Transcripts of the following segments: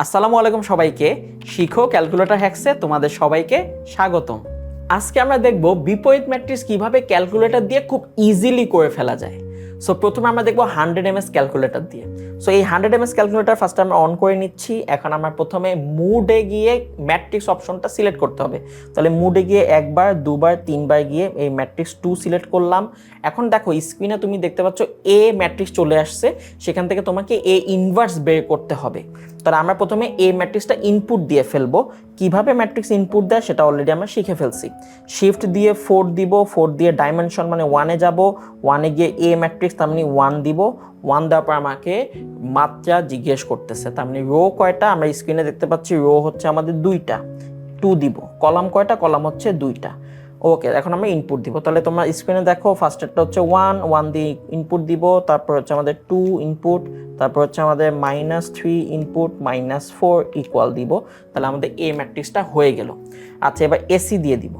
আসসালামু আলাইকুম সবাইকে। শিখো ক্যালকুলেটর হ্যাক্সে তোমাদের সবাইকে স্বাগতম। আজকে আমরা দেখব বিপরীত ম্যাট্রিক্স কিভাবে ক্যালকুলেটর দিয়ে খুব ইজিলি করে ফেলা যায়। সো প্রথমে আমরা দেখব 100 ms ক্যালকুলেটর দিয়ে। সো এই 100 ms ক্যালকুলেটর ফার্স্ট আমরা অন করে নিচ্ছি। এখন আমরা প্রথমে মুডে গিয়ে ম্যাট্রিক্স অপশনটা সিলেক্ট করতে হবে। তাহলে মুডে গিয়ে একবার, দুবার, তিনবার গিয়ে এই ম্যাট্রিক্স 2 সিলেক্ট করলাম। এখন দেখো স্ক্রিনে তুমি দেখতে পাচ্ছ এ ম্যাট্রিক্স চলে আসছে, সেখান থেকে তোমাকে এ ইনভার্স বের করতে হবে। তাহলে আমরা প্রথমে এ ম্যাট্রিক্সটা ইনপুট দিয়ে ফেলবো। কিভাবে ম্যাট্রিক্স ইনপুট দেয় সেটা অলরেডি আমরা শিখে ফেলছি। শিফট দিয়ে 4 দিব, 4 দিয়ে ডাইমেনশন মানে 1-এ যাব, 1-এ গিয়ে এ ম্যাট্রিক্স তার মানে 1 দিব। 1 দেওয়ার পর আমাকে মাত্রা জিজ্ঞেস করতেছে, তার মানে রো কয়টা, আমরা স্ক্রিনে দেখতে পাচ্ছি রো হচ্ছে আমাদের 2টা, 2 দিব। কলাম কয়টা, কলাম হচ্ছে 2টা। ওকে, এখন আমরা ইনপুট দিব। তাহলে তোমরা স্ক্রিনে দেখো ফার্স্টেরটা হচ্ছে 1 দিয়ে ইনপুট দিব, তারপর হচ্ছে আমাদের 2 ইনপুট, তারপর হচ্ছে আমাদের -3 ইনপুট, -4 ইকুয়াল দিব। তাহলে আমাদের এ ম্যাট্রিক্সটা হয়ে গেল। আচ্ছা, এবার এসি দিয়ে দিব।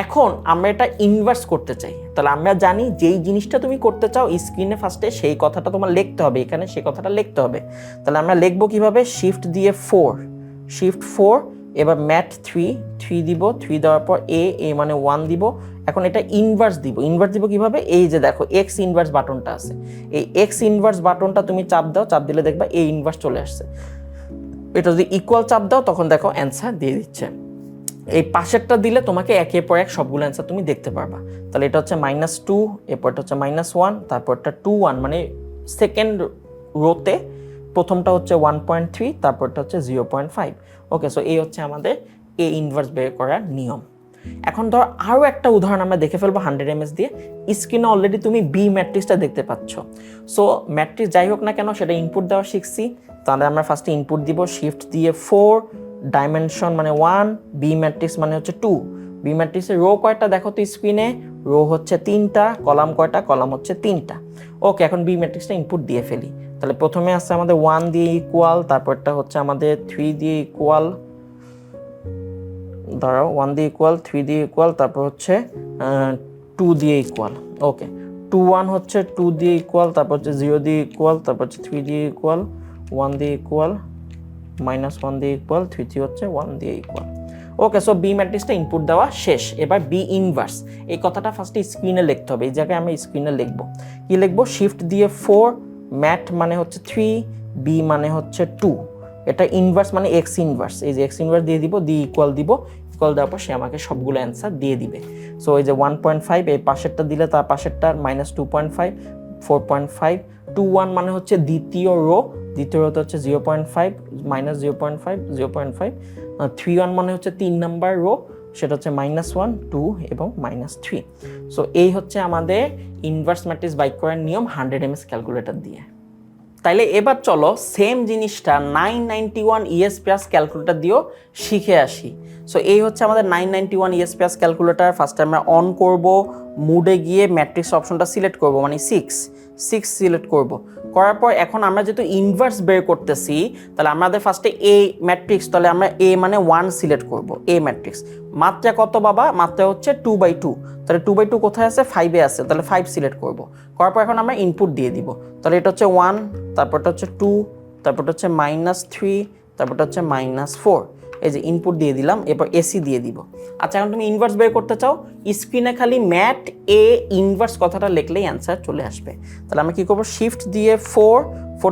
এখন আমরা এটা ইনভার্স করতে চাই। তাহলে আমরা জানি যেই জিনিসটা তুমি করতে চাও স্ক্রিনে ফার্স্টে সেই কথাটা তোমার লিখতে হবে, এখানে সেই কথাটা লিখতে হবে। তাহলে আমরা লিখবো কিভাবে, শিফট দিয়ে 4, এবার ম্যাট 3 দিব, 3 দেওয়ার পর এ মানে 1 দিব। এখন এটা ইনভার্স দিব কিভাবে, এই যে দেখো এক্স ইনভার্স বাটনটা আছে, এই এক্স ইনভার্স বাটনটা তুমি চাপ দাও, চাপ দিলে দেখবা এ ইনভার্স চলে আসছে। এটা যদি ইকুয়াল চাপ দাও তখন দেখো অ্যান্সার দিয়ে দিচ্ছে। এই পাশেরটা দিলে তোমাকে একের পর এক সবগুলো অ্যান্সার তুমি দেখতে পারবা। তাহলে এটা হচ্ছে -2, এরপরটা হচ্ছে -1, তারপরটা 2-1 মানে সেকেন্ড রোতে প্রথমটা হচ্ছে 1.3, তারপরটা হচ্ছে 0.5। ওকে, সো এই হচ্ছে আমাদের এ ইনভার্স বের করার নিয়ম। এখন ধর আরও একটা উদাহরণ আমরা দেখে ফেলবো 100 ms দিয়ে। স্ক্রিনে অলরেডি তুমি বি ম্যাট্রিক্সটা দেখতে পাচ্ছ। সো ম্যাট্রিক্স যাই হোক না কেন সেটা ইনপুট দেওয়া শিখছি। তাহলে আমরা ফার্স্টে ইনপুট দিব, শিফট দিয়ে 4, ডাইমেনশন মানে 1, বি ম্যাট্রিক্স মানে হচ্ছে 2। বি ম্যাট্রিক্সের রো কয়টা দেখো তো স্ক্রিনে, রো হচ্ছে 3টা, কলাম কয়টা, কলাম হচ্ছে 3টা। ওকে, এখন বি ম্যাট্রিক্সটা ইনপুট দিয়ে ফেলি। তাহলে প্রথমে আসছে আমাদের 1 দিয়ে ইকুয়াল, তারপরটা হচ্ছে আমাদের 3 দিয়ে ইকুয়াল, ধরো 1 দিয়ে ইকুয়াল, 3 দিয়ে ইকুয়াল, তারপর হচ্ছে 2 দিয়ে ইকুয়াল। ওকে, 2-1 হচ্ছে 2 দিয়ে ইকুয়াল, তারপর হচ্ছে 0 দিয়ে ইকুয়াল, তারপর হচ্ছে 3 দিয়ে ইকুয়াল, 1 দিয়ে ইকুয়াল, -1 দিয়ে ইকুয়াল, 3 হচ্ছে 1 দিয়ে ইকুয়াল। ওকে, সো বি ম্যাট্রিক্সটা ইনপুট দেওয়া শেষ। এবার বি ইনভার্স, এই কথাটা ফার্স্টে স্ক্রিনে লিখতে হবে। এই জায়গায় আমি স্ক্রিনে লিখবো, কি লিখবো, শিফট দিয়ে 4, ম্যাট মানে হচ্ছে 3, বি মানে হচ্ছে 2, এটা ইনভার্স মানে এক্স ইনভার্স, এই যে এক্স ইনভার্স দিয়ে দিব, দিয়ে ইকুয়াল দিব। ইকুয়াল দেওয়ার পর সে আমাকে সবগুলো অ্যান্সার দিয়ে দিবে। সো এই যে 1.5, এই পাশেরটা দিলে তার পাশেরটা -2.5, 4.5, 2-1 মানে হচ্ছে দ্বিতীয় রো, দ্বিতীয় রোতে হচ্ছে 0.5, -0.5, 0.5, 3-1 মানে হচ্ছে 3 নাম্বার রো, সেটা হচ্ছে -1, 2 এবং -3। সো এই হচ্ছে আমাদের ইনভার্স ম্যাট্রিক্স বাইক করার নিয়ম 100 ms ক্যালকুলেটর দিয়ে। তাইলে এবার চলো সেম জিনিসটা 991 ES+ ক্যালকুলেটর দিয়েও শিখে আসি। সো এই হচ্ছে আমাদের 991 ES+ ক্যালকুলেটর। ফার্স্টে আমরা অন করব, মুডে গিয়ে ম্যাট্রিক্স অপশনটা সিলেক্ট করব, মানে 6 সিলেক্ট করব। করার পর এখন আমরা যেহেতু ইনভার্স বের করতেছি, তাহলে আমাদের ফার্স্টে এ ম্যাট্রিক্স, তাহলে আমরা এ মানে 1 সিলেক্ট করব। এ ম্যাট্রিক্স মাত্রা কত বাবা, মাত্রা হচ্ছে 2/2। তাহলে 2/2 কোথায় আছে, 5-এ আছে, তাহলে 5 সিলেক্ট করব। করার পর এখন আমরা ইনপুট দিয়ে দিব। তাহলে এটা হচ্ছে 1, তারপরটা হচ্ছে 2, তারপরটা হচ্ছে -3, তারপরটা হচ্ছে -4। এই যে ইনপুট দিয়ে দিলাম, এরপর এসি দিয়ে দিব। আচ্ছা, এখন তুমি ইনভার্স বের করতে চাও, স্ক্রিনে খালি ম্যাট এ ইনভার্স কথাটা লিখলেই অ্যান্সার চলে আসবে। তাহলে আমরা কি করব, শিফট দিয়ে 4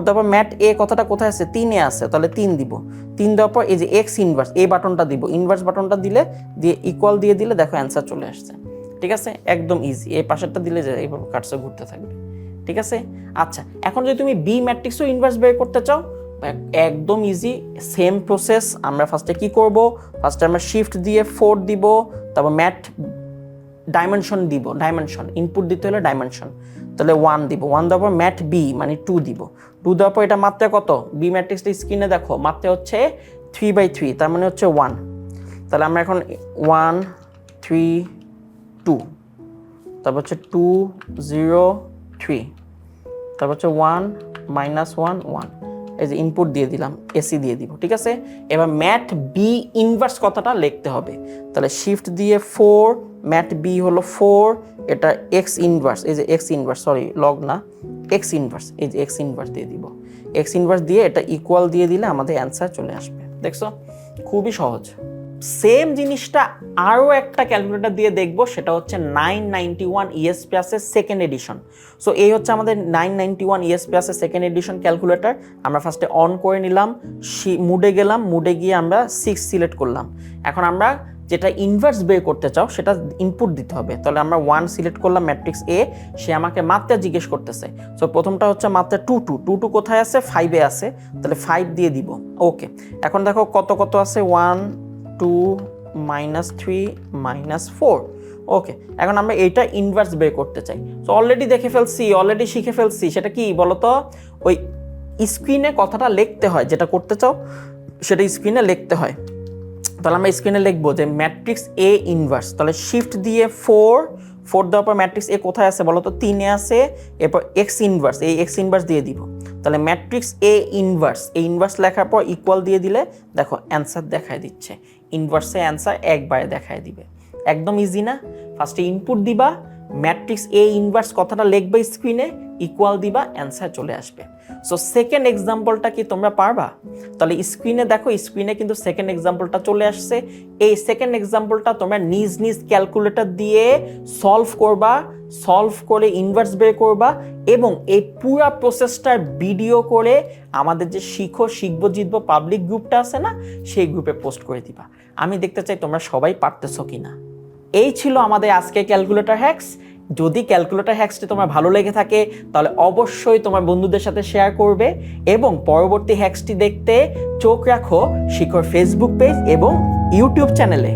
দেওয়ার পর ম্যাট এ কথাটা কোথায় আছে, 3-এ আছে, তাহলে 3 দিব। 3 দেওয়ার পর এই যে এক্স ইনভার্স, এই বাটনটা দিব, ইনভার্স বাটনটা দিলে দিয়ে ইকুয়াল দিয়ে দিলে দেখো অ্যান্সার চলে আসছে। ঠিক আছে, একদম ইজি। এই পাশেরটা দিলে যে এইভাবে কার্সর ঘুরতে থাকবে। ঠিক আছে। আচ্ছা, এখন যদি তুমি বি ম্যাট্রিক্সও ইনভার্স বের করতে চাও, একদম ইজি, সেম প্রসেস। আমরা ফার্স্টে কি করব, ফার্স্টে আমরা শিফট দিয়ে 4 দিব, তারপর ম্যাট ডাইমেনশন দিব, ডাইমেনশন ইনপুট দিতে হলে ডাইমেনশন, তাহলে 1 দিব। 1 দেওয়ার পর ম্যাট বি মানে 2 দিব। 2 দেওয়ার পর এটা মাত্রা কত, বি ম্যাট্রিক্সটা স্ক্রিনে দেখো, মাত্রা হচ্ছে 3/3, তার মানে হচ্ছে 1। তাহলে আমরা এখন 1 3 2, তারপর হচ্ছে 2 0 3, তারপর হচ্ছে 1 -1 1। এই যে ইনপুট দিয়ে দিলাম, এসি দিয়ে দিব। ঠিক আছে, এবার ম্যাট বি ইনভার্স কথাটা লিখতে হবে। তাহলে শিফট দিয়ে 4, ম্যাট বি হলো 4, এটা এক্স ইনভার্স, এই যে এক্স ইনভার্স, সরি লগ না, এক্স ইনভার্স, এই যে এক্স ইনভার্স দিয়ে দিব। এক্স ইনভার্স দিয়ে এটা ইকুয়াল দিয়ে দিলে আমাদের অ্যান্সার চলে আসবে। দেখছো খুবই সহজ। সেম জিনিসটা আরও একটা ক্যালকুলেটর দিয়ে দেখবো, সেটা হচ্ছে 991 ES+-এর সেকেন্ড এডিশন। সো এই হচ্ছে আমাদের 991 ES+-এর সেকেন্ড এডিশন ক্যালকুলেটর। আমরা ফার্স্টে অন করে নিলাম, মুডে গেলাম, মুডে গিয়ে আমরা 6 সিলেক্ট করলাম। এখন আমরা যেটা ইনভার্স বের করতে চাও সেটা ইনপুট দিতে হবে। তাহলে আমরা 1 সিলেক্ট করলাম, ম্যাট্রিক্স এ, সে আমাকে মাত্রা জিজ্ঞেস করতেছে। সো প্রথমটা হচ্ছে মাত্রা 2 কোথায় আছে, 5-এ আছে, তাহলে 5 দিয়ে দিব। ওকে, এখন দেখো কত কত আছে, 1 2 -3 -4। ওকে, এখন আমরা এইটা ইনভার্স বের করতে চাই। সো অলরেডি দেখে ফেলছি, অলরেডি শিখে ফেলছি। সেটা কি বলতো, ওই স্ক্রিনে কথাটা লিখতে হয়, যেটা করতে চাও সেটা স্ক্রিনে লিখতে হয়। তাহলে আমরা স্ক্রিনে লিখবো যে ম্যাট্রিক্স এ ইনভার্স, তাহলে শিফট দিয়ে 4 দেওয়ার পর ম্যাট্রিক্স এ কোথায় আছে বলতো, 3-এ আছে, এরপর এক্স ইনভার্স, এই এক্স ইনভার্স দিয়ে দিব। তাহলে ম্যাট্রিক্স এ ইনভার্স, এই ইনভার্স লেখার পর ইকুয়াল দিয়ে দিলে দেখো অ্যান্সার দেখায় দিচ্ছে। ইনভার্সে অ্যান্সার একবারে দেখায় দিবে, একদম ইজি না? ফার্স্টে ইনপুট দিবা, ম্যাট্রিক্স এ ইনভার্স কথাটা লিখবে স্ক্রিনে, ইকুয়াল দিবা, অ্যান্সার চলে আসবে। সো সেকেন্ড এক্সাম্পলটা কি তোমরা পারবা? তাহলে স্ক্রিনে দেখো, স্ক্রিনে কিন্তু সেকেন্ড এক্সাম্পলটা চলে আসছে। এই সেকেন্ড এক্সাম্পলটা তোমরা নিজ নিজ ক্যালকুলেটর দিয়ে সলভ করবা, সলভ করে ইনভার্স বের করবা, এবং এই পুরো প্রসেসটার ভিডিও করে আমাদের যে শিখবো জিতবো পাবলিক গ্রুপটা আছে না, সেই গ্রুপে পোস্ট করে দিবা। আমি দেখতে চাই তোমরা সবাই পারতেছো কিনা। এই ছিল আমাদের আজকে ক্যালকুলেটর হ্যাক্স। যদি ক্যালকুলেটর হ্যাক্সটি তোমার ভালো লেগে থাকে তাহলে অবশ্যই তোমার বন্ধুদের সাথে শেয়ার করবে, এবং পরবর্তী হ্যাক্সটি দেখতে চোখ রাখো শিখো'র ফেসবুক পেজ এবং ইউটিউব চ্যানেলে।